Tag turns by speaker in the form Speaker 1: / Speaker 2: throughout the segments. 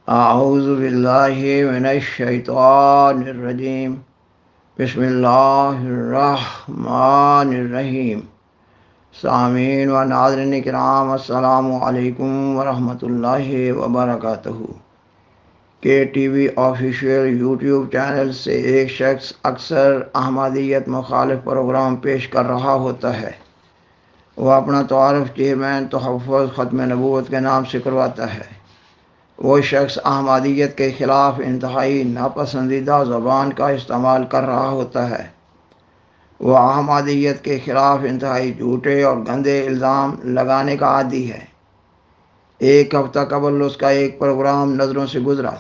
Speaker 1: اعوذ باللہ من الشیطان الرجیم بسم اللہ الرحمن الرحیم سامعین و ناظرین کرام السلام علیکم ورحمۃ اللہ وبرکاتہ۔ کے T V official YouTube channel سے ایک شخص اکثر احمدیت مخالف پروگرام پیش کر رہا ہوتا ہے۔ وہ اپنا تعارف چیئرمین تحفظ ختم نبوت کے نام سے کرواتا ہے۔ وہ شخص احمدیت کے خلاف انتہائی ناپسندیدہ زبان کا استعمال کر رہا ہوتا ہے۔ وہ احمدیت کے خلاف انتہائی جھوٹے اور گندے الزام لگانے کا عادی ہے۔ ایک ہفتہ قبل اس کا ایک پروگرام نظروں سے گزرا۔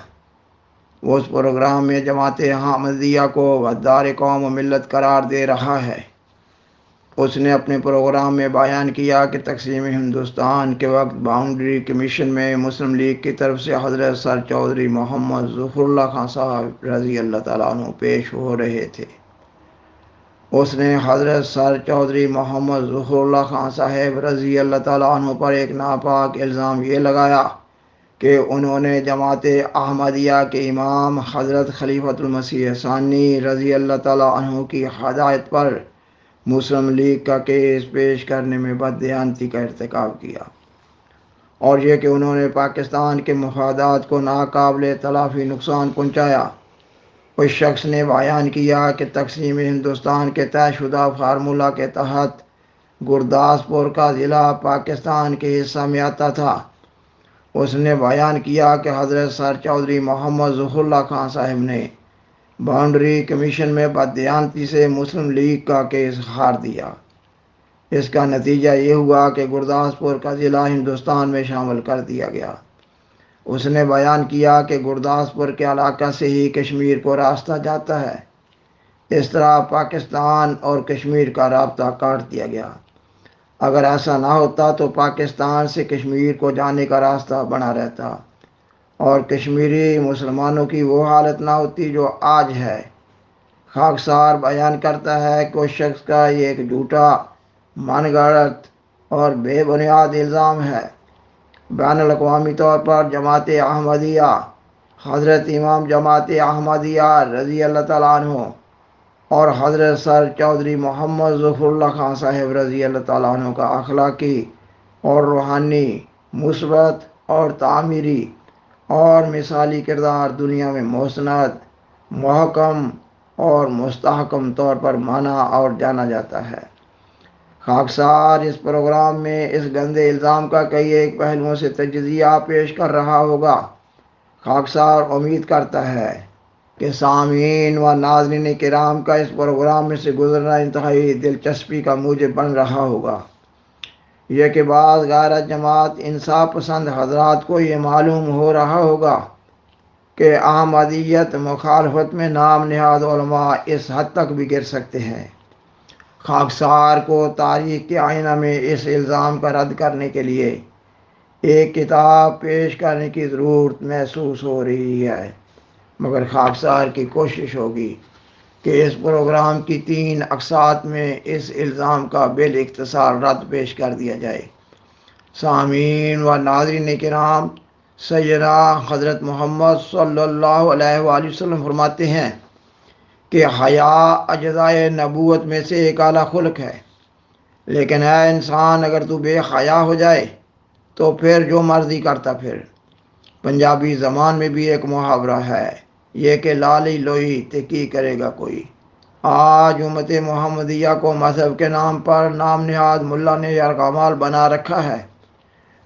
Speaker 1: وہ اس پروگرام میں جماعت احمدیہ کو غدار قوم و ملت قرار دے رہا ہے۔ اس نے اپنے پروگرام میں بیان کیا کہ تقسیم ہندوستان کے وقت باؤنڈری کمیشن میں مسلم لیگ کی طرف سے حضرت سر چودھری محمد ظفر اللہ خان صاحب رضی اللہ تعالیٰ عنہ پیش ہو رہے تھے۔ اس نے حضرت سر چودھری محمد ظفر اللہ خان صاحب رضی اللہ تعالیٰ عنہ پر ایک ناپاک الزام یہ لگایا کہ انہوں نے جماعت احمدیہ کے امام حضرت خلیفۃ المسیح ثانی رضی اللہ تعالیٰ عنہ کی ہدایت پر مسلم لیگ کا کیس پیش کرنے میں بددیانتی کا ارتکاب کیا، اور یہ کہ انہوں نے پاکستان کے مفادات کو ناقابل تلافی نقصان پہنچایا۔ اس شخص نے بیان کیا کہ تقسیم ہندوستان کے طے شدہ فارمولہ کے تحت گرداسپور کا ضلع پاکستان کے حصہ میں آتا تھا۔ اس نے بیان کیا کہ حضرت سر چودھری محمد ظفر اللہ خان صاحب نے باؤنڈری کمیشن میں بددیانتی سے مسلم لیگ کا کیس ہار دیا۔ اس کا نتیجہ یہ ہوا کہ گرداسپور کا ضلع ہندوستان میں شامل کر دیا گیا۔ اس نے بیان کیا کہ گرداسپور کے علاقہ سے ہی کشمیر کو راستہ جاتا ہے۔ اس طرح پاکستان اور کشمیر کا رابطہ کاٹ دیا گیا۔ اگر ایسا نہ ہوتا تو پاکستان سے کشمیر کو جانے کا راستہ بنا رہتا اور کشمیری مسلمانوں کی وہ حالت نہ ہوتی جو آج ہے۔ خاکسار بیان کرتا ہے کہ اس شخص کا یہ ایک جھوٹا، من گھڑت اور بے بنیاد الزام ہے۔ بین الاقوامی طور پر جماعت احمدیہ، حضرت امام جماعت احمدیہ رضی اللہ تعالیٰ عنہ اور حضرت سر چودھری محمد ظفر اللہ خان صاحب رضی اللہ تعالیٰ عنہ کا اخلاقی اور روحانی، مثبت اور تعمیری اور مثالی کردار دنیا میں مستند، محکم اور مستحکم طور پر مانا اور جانا جاتا ہے۔ خاکسار اس پروگرام میں اس گندے الزام کا کئی ایک پہلوؤں سے تجزیہ پیش کر رہا ہوگا۔ خاکسار امید کرتا ہے کہ سامعین و ناظرین کرام کا اس پروگرام میں سے گزرنا انتہائی دلچسپی کا موجب بن رہا ہوگا۔ یہ کہ بعض غیرت جماعت انصاف پسند حضرات کو یہ معلوم ہو رہا ہوگا کہ احمدیت مخالفت میں نام نہاد علماء اس حد تک بھی گر سکتے ہیں۔ خاکسار کو تاریخ کے آئینہ میں اس الزام کا رد کرنے کے لیے ایک کتاب پیش کرنے کی ضرورت محسوس ہو رہی ہے، مگر خاکسار کی کوشش ہوگی کہ اس پروگرام کی 3 اقساط میں اس الزام کا بالاختصار رد پیش کر دیا جائے۔ سامعین و ناظرین کرام، سیدنا حضرت محمد صلی اللہ علیہ وآلہ وسلم فرماتے ہیں کہ حیا اجزائے نبوت میں سے ایک اعلیٰ خلق ہے، لیکن اے انسان اگر تو بے حیا ہو جائے تو پھر جو مرضی کرتا پھر۔ پنجابی زبان میں بھی ایک محاورہ ہے، یہ کہ لالی لوئی تے کی کرے گا کوئی۔ آج امت محمدیہ کو مذہب کے نام پر نام نہاد ملا نے یرغمال بنا رکھا ہے۔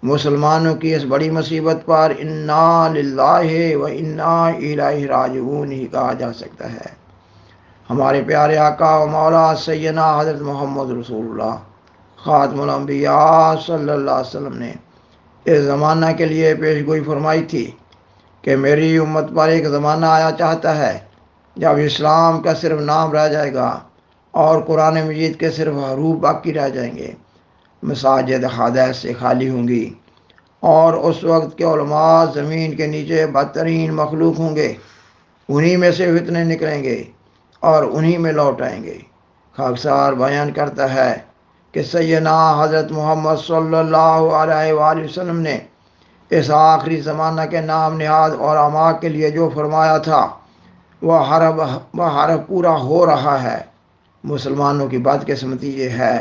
Speaker 1: مسلمانوں کی اس بڑی مصیبت پر انا للہ و انا الیہ راجعون ہی کہا جا سکتا ہے۔ ہمارے پیارے آقا و مولا سیدنا حضرت محمد رسول اللہ خاتم الانبیاء صلی اللہ علیہ وسلم نے اس زمانہ کے لیے پیش گوئی فرمائی تھی کہ میری امت پر ایک زمانہ آیا چاہتا ہے جب اسلام کا صرف نام رہ جائے گا اور قرآن مجید کے صرف حروف باقی رہ جائیں گے۔ مساجد حدیث سے خالی ہوں گی اور اس وقت کے علماء زمین کے نیچے بدترین مخلوق ہوں گے۔ انہی میں سے فتنے نکلیں گے اور انہی میں لوٹ آئیں گے۔ خاکسار بیان کرتا ہے کہ سیدنا حضرت محمد صلی اللہ علیہ وآلہ وسلم نے اس آخری زمانہ کے نام نہاد علماء کے لیے جو فرمایا تھا وہ حرف پورا ہو رہا ہے۔ مسلمانوں کی بدقسمتی یہ ہے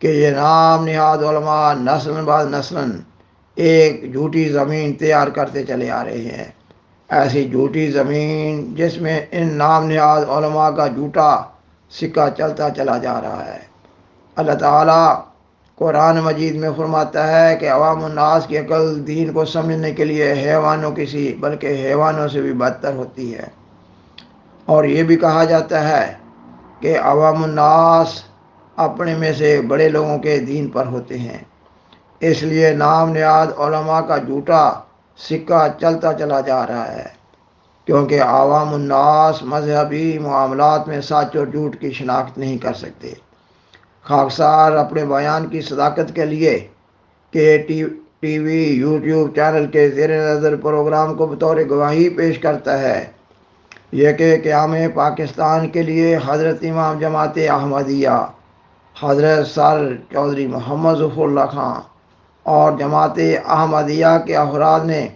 Speaker 1: کہ یہ نام نہاد علماء نسل بعد نسل ایک جھوٹی زمین تیار کرتے چلے آ رہے ہیں، ایسی جھوٹی زمین جس میں ان نام نہاد علماء کا جھوٹا سکہ چلتا چلا جا رہا ہے۔ اللہ تعالیٰ قرآن مجید میں فرماتا ہے کہ عوام الناس کی عقل دین کو سمجھنے کے لیے حیوانوں کی سی بلکہ حیوانوں سے بھی بدتر ہوتی ہے، اور یہ بھی کہا جاتا ہے کہ عوام الناس اپنے میں سے بڑے لوگوں کے دین پر ہوتے ہیں۔ اس لیے نام نہاد علماء کا جھوٹا سکہ چلتا چلا جا رہا ہے، کیونکہ عوام الناس مذہبی معاملات میں سچ اور جھوٹ کی شناخت نہیں کر سکتے۔ خاکسار اپنے بیان کی صداقت کے لیے کہ ٹی وی یوٹیوب چینل کے زیر نظر پروگرام کو بطور گواہی پیش کرتا ہے یہ کہ قیام پاکستان کے لیے حضرت امام جماعت احمدیہ حضرت سر چودھری محمد ظفر اللہ خان اور جماعت احمدیہ کے افراد نے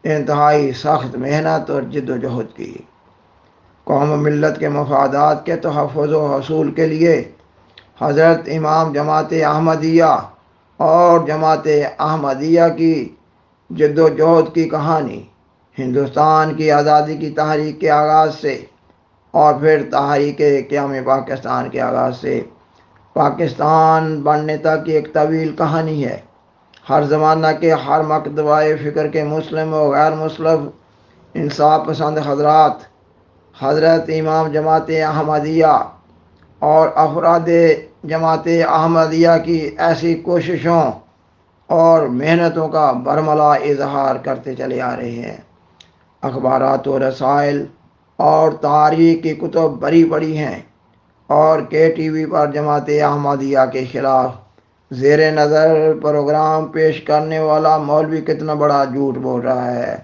Speaker 1: انتہائی سخت محنت اور جد و جہد کی۔ قوم و ملت کے مفادات کے تحفظ و حصول کے لیے حضرت امام جماعت احمدیہ اور جماعت احمدیہ کی جد و جہد کی کہانی ہندوستان کی آزادی کی تحریک کے آغاز سے اور پھر تحریک قیام پاکستان کے آغاز سے پاکستان بننے تک کی ایک طویل کہانی ہے۔ ہر زمانہ کے ہر مکتبہ فکر کے مسلم و غیر مسلم انصاف پسند حضرات حضرت امام جماعت احمدیہ اور افراد جماعت احمدیہ کی ایسی کوششوں اور محنتوں کا برملا اظہار کرتے چلے آ رہے ہیں۔ اخبارات و رسائل اور تاریخ کی کتب بڑی بڑی ہیں، اور کے ٹی وی پر جماعت احمدیہ کے خلاف زیر نظر پروگرام پیش کرنے والا مولوی کتنا بڑا جھوٹ بول رہا ہے،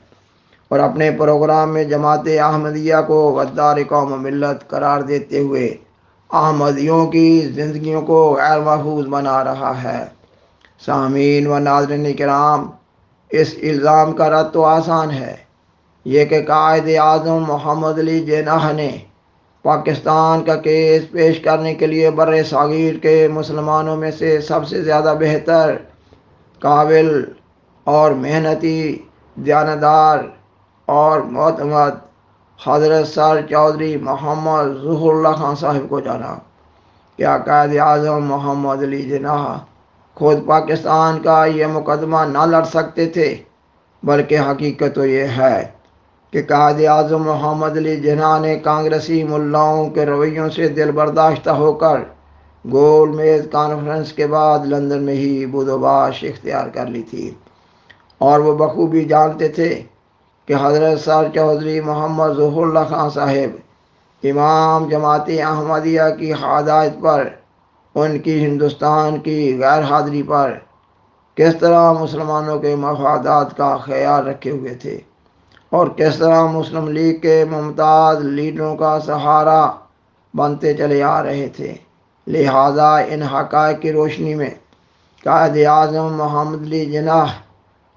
Speaker 1: اور اپنے پروگرام میں جماعت احمدیہ کو غدار قوم و ملت قرار دیتے ہوئے احمدیوں کی زندگیوں کو غیر محفوظ بنا رہا ہے۔ سامعین و ناظرین کرام، اس الزام کا رد تو آسان ہے، یہ کہ قائد اعظم محمد علی جناح نے پاکستان کا کیس پیش کرنے کے لیے بر صغیر کے مسلمانوں میں سے سب سے زیادہ بہتر، قابل اور محنتی، دیانتدار اور معتمد حضرت سر چودھری محمد ظہور اللہ خان صاحب کو جانا۔ کیا قائد اعظم محمد علی جناح خود پاکستان کا یہ مقدمہ نہ لڑ سکتے تھے؟ بلکہ حقیقت تو یہ ہے کہ قائد اعظم محمد علی جناح نے کانگریسی ملاؤں کے رویوں سے دل برداشتہ ہو کر گول میز کانفرنس کے بعد لندن میں ہی بدوباش اختیار کر لی تھی، اور وہ بخوبی جانتے تھے کہ حضرت سر چودھری محمد ظفر اللہ خان صاحب امام جماعت احمدیہ کی ہدایت پر ان کی ہندوستان کی غیر حاضری پر کس طرح مسلمانوں کے مفادات کا خیال رکھے ہوئے تھے، اور کس طرح مسلم لیگ کے ممتاز لیڈروں کا سہارا بنتے چلے آ رہے تھے۔ لہذا ان حقائق کی روشنی میں قائد اعظم محمد علی جناح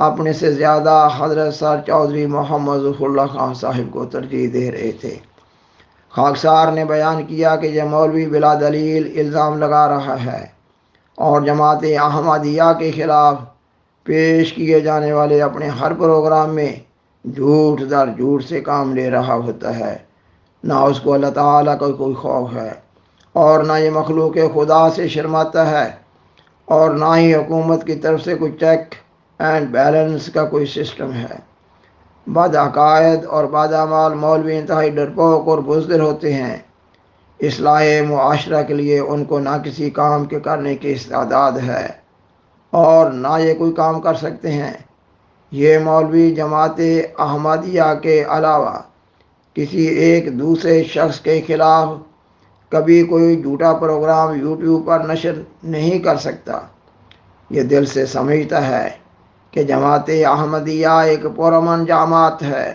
Speaker 1: اپنے سے زیادہ حضرت سر چودھری محمد ظفر اللہ خان صاحب کو ترجیح دے رہے تھے۔ خاکسار نے بیان کیا کہ یہ مولوی بلا دلیل الزام لگا رہا ہے اور جماعت احمدیہ کے خلاف پیش کیے جانے والے اپنے ہر پروگرام میں جھوٹ در جھوٹ سے کام لے رہا ہوتا ہے۔ نہ اس کو اللہ تعالیٰ کا کوئی خوف ہے، اور نہ یہ مخلوق خدا سے شرماتا ہے، اور نہ ہی حکومت کی طرف سے کوئی چیک اینڈ بیلنس کا کوئی سسٹم ہے۔ بد عقائد اور بد اعمال مولوی انتہائی ڈرپوک اور بزدل ہوتے ہیں۔ اصلاح معاشرہ کے لیے ان کو نہ کسی کام کے کرنے کی استعداد ہے اور نہ یہ کوئی کام کر سکتے ہیں۔ یہ مولوی جماعت احمدیہ کے علاوہ کسی ایک دوسرے شخص کے خلاف کبھی کوئی جھوٹا پروگرام یوٹیوب پر نشر نہیں کر سکتا۔ یہ دل سے سمجھتا ہے کہ جماعت احمدیہ ایک پرامن جماعت ہے،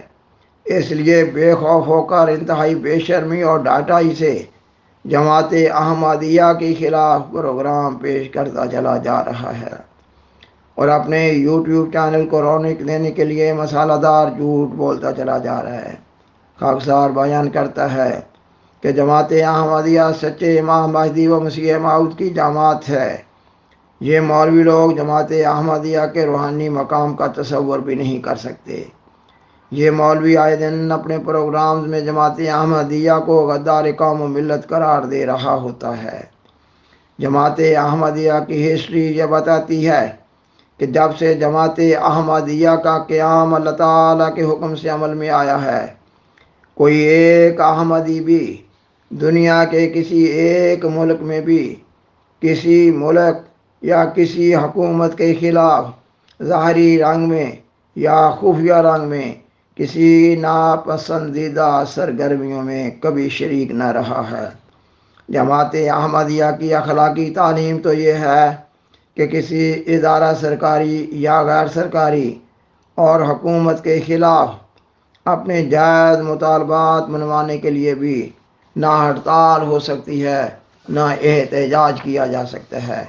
Speaker 1: اس لیے بے خوف ہو کر انتہائی بے شرمی اور ڈاٹائی سے جماعت احمدیہ کے خلاف پروگرام پیش کرتا چلا جا رہا ہے۔ اور اپنے یوٹیوب چینل کو رونق دینے کے لیے مسالہ دار جھوٹ بولتا چلا جا رہا ہے۔ خاکسار بیان کرتا ہے کہ جماعت احمدیہ سچے امام مہدی و مسیح موعود کی جماعت ہے۔ یہ مولوی لوگ جماعت احمدیہ کے روحانی مقام کا تصور بھی نہیں کر سکتے۔ یہ مولوی آئے دن اپنے پروگرامز میں جماعت احمدیہ کو غدار قوم و ملت قرار دے رہا ہوتا ہے۔ جماعت احمدیہ کی ہسٹری یہ بتاتی ہے کہ جب سے جماعت احمدیہ کا قیام اللہ تعالیٰ کے حکم سے عمل میں آیا ہے، کوئی ایک احمدی بھی دنیا کے کسی ایک ملک میں بھی کسی ملک یا کسی حکومت کے خلاف ظاہری رنگ میں یا خفیہ رنگ میں کسی ناپسندیدہ سرگرمیوں میں کبھی شریک نہ رہا ہے۔ جماعت احمدیہ کی اخلاقی تعلیم تو یہ ہے کہ کسی ادارہ سرکاری یا غیر سرکاری اور حکومت کے خلاف اپنے جائز مطالبات منوانے کے لیے بھی نہ ہڑتال ہو سکتی ہے، نہ احتجاج کیا جا سکتا ہے،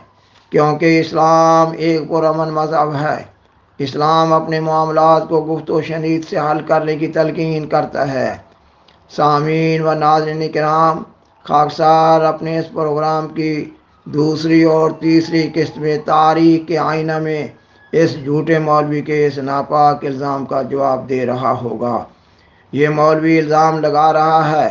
Speaker 1: کیونکہ اسلام ایک پرامن مذہب ہے۔ اسلام اپنے معاملات کو گفت و شنید سے حل کرنے کی تلقین کرتا ہے۔ سامعین و ناظرین کرام، خاکسار اپنے اس پروگرام کی دوسری اور تیسری قسط میں تاریخ کے آئینہ میں اس جھوٹے مولوی کے اس ناپاک الزام کا جواب دے رہا ہوگا۔ یہ مولوی الزام لگا رہا ہے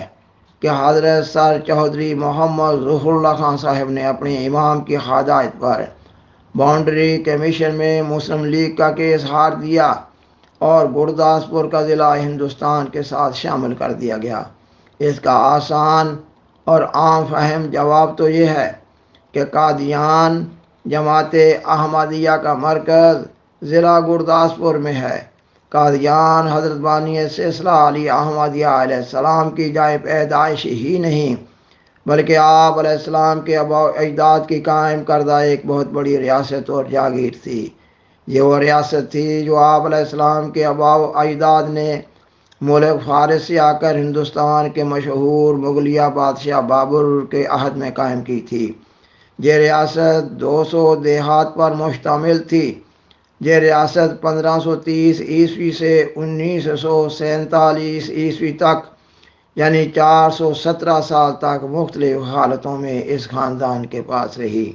Speaker 1: کہ حضرت سر چودھری محمد ظہور اللہ خان صاحب نے اپنے امام کی ہدایت پر باؤنڈری کمیشن میں مسلم لیگ کا کیس ہار دیا اور گرداسپور کا ضلع ہندوستان کے ساتھ شامل کر دیا گیا۔ اس کا آسان اور عام فہم جواب تو یہ ہے کہ قادیان جماعت احمدیہ کا مرکز ضلع گرداسپور میں ہے۔ قادیان حضرت بانی سلسلہ علی احمدیہ علیہ السلام کی جائے پیدائش ہی نہیں، بلکہ آپ علیہ السلام کے آباء و اجداد کی قائم کردہ ایک بہت بڑی ریاست اور جاگیر تھی۔ یہ وہ ریاست تھی جو آپ علیہ السلام کے آباء و اجداد نے ملک فارس سے آ کر ہندوستان کے مشہور مغلیہ بادشاہ بابر کے عہد میں قائم کی تھی۔ یہ ریاست 200 دیہات پر مشتمل تھی۔ یہ ریاست 1530 عیسوی سے 1947 عیسوی تک یعنی 417 سال تک مختلف حالتوں میں اس خاندان کے پاس رہی۔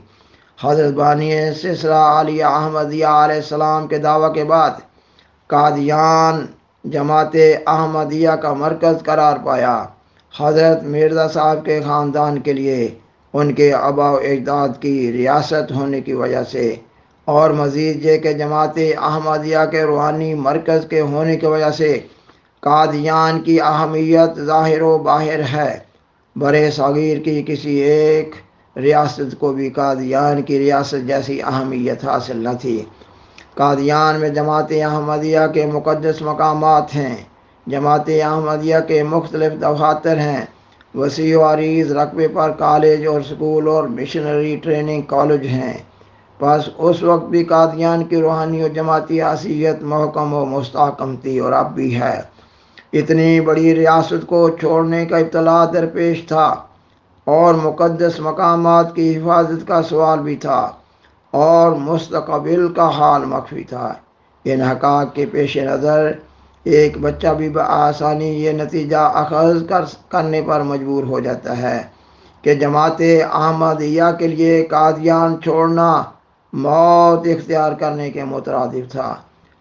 Speaker 1: حضرت بانی سلسلہ علی احمدیہ علیہ السلام کے دعویٰ کے بعد قادیان جماعت احمدیہ کا مرکز قرار پایا۔ حضرت مرزا صاحب کے خاندان کے لیے ان کے آباء و اجداد کی ریاست ہونے کی وجہ سے اور مزید یہ کہ جماعت احمدیہ کے روحانی مرکز کے ہونے کی وجہ سے قادیان کی اہمیت ظاہر و باہر ہے۔ برے صغیر کی کسی ایک ریاست کو بھی قادیان کی ریاست جیسی اہمیت حاصل نہ تھی۔ قادیان میں جماعت احمدیہ کے مقدس مقامات ہیں۔ جماعت احمدیہ کے مختلف دفاتر ہیں۔ وسیع و عریض رقبے پر کالج اور سکول اور مشنری ٹریننگ کالج ہیں۔ بس اس وقت بھی قادیان کی روحانی و جماعتی حیثیت محکم و مستحکم تھی اور اب بھی ہے۔ اتنی بڑی ریاست کو چھوڑنے کا ابتلا درپیش تھا اور مقدس مقامات کی حفاظت کا سوال بھی تھا اور مستقبل کا حال مخفی تھا۔ ان حقائق کے پیش نظر ایک بچہ بھی بآسانی یہ نتیجہ اخذ کرنے پر مجبور ہو جاتا ہے کہ جماعت احمدیہ کے لیے قادیان چھوڑنا موت اختیار کرنے کے مترادف تھا۔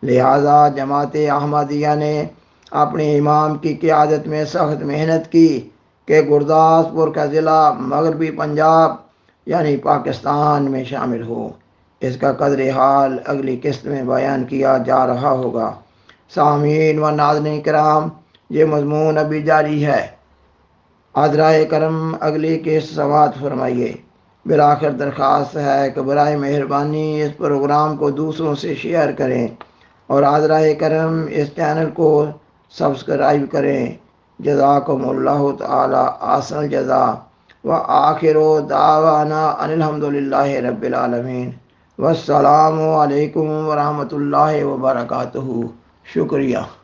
Speaker 1: لہذا جماعت احمدیہ نے اپنے امام کی قیادت میں سخت محنت کی کہ گرداسپور کا ضلع مغربی پنجاب یعنی پاکستان میں شامل ہو۔ اس کا قدر حال اگلی قسط میں بیان کیا جا رہا ہوگا۔ سامعین و ناظرین کرام، یہ مضمون ابھی جاری ہے۔ عذرائے کرم اگلی قسط سماعت فرمائیے۔ بالآخر درخواست ہے کہ برائے مہربانی اس پروگرام کو دوسروں سے شیئر کریں اور عذرائے کرم اس چینل کو سبسکرائب کریں۔ جزاکم اللہ تعالی احسن الجزاء وآخر دعوانا ان الحمدللہ رب العالمین والسلام علیکم ورحمۃ اللہ وبرکاتہ۔ شکریہ۔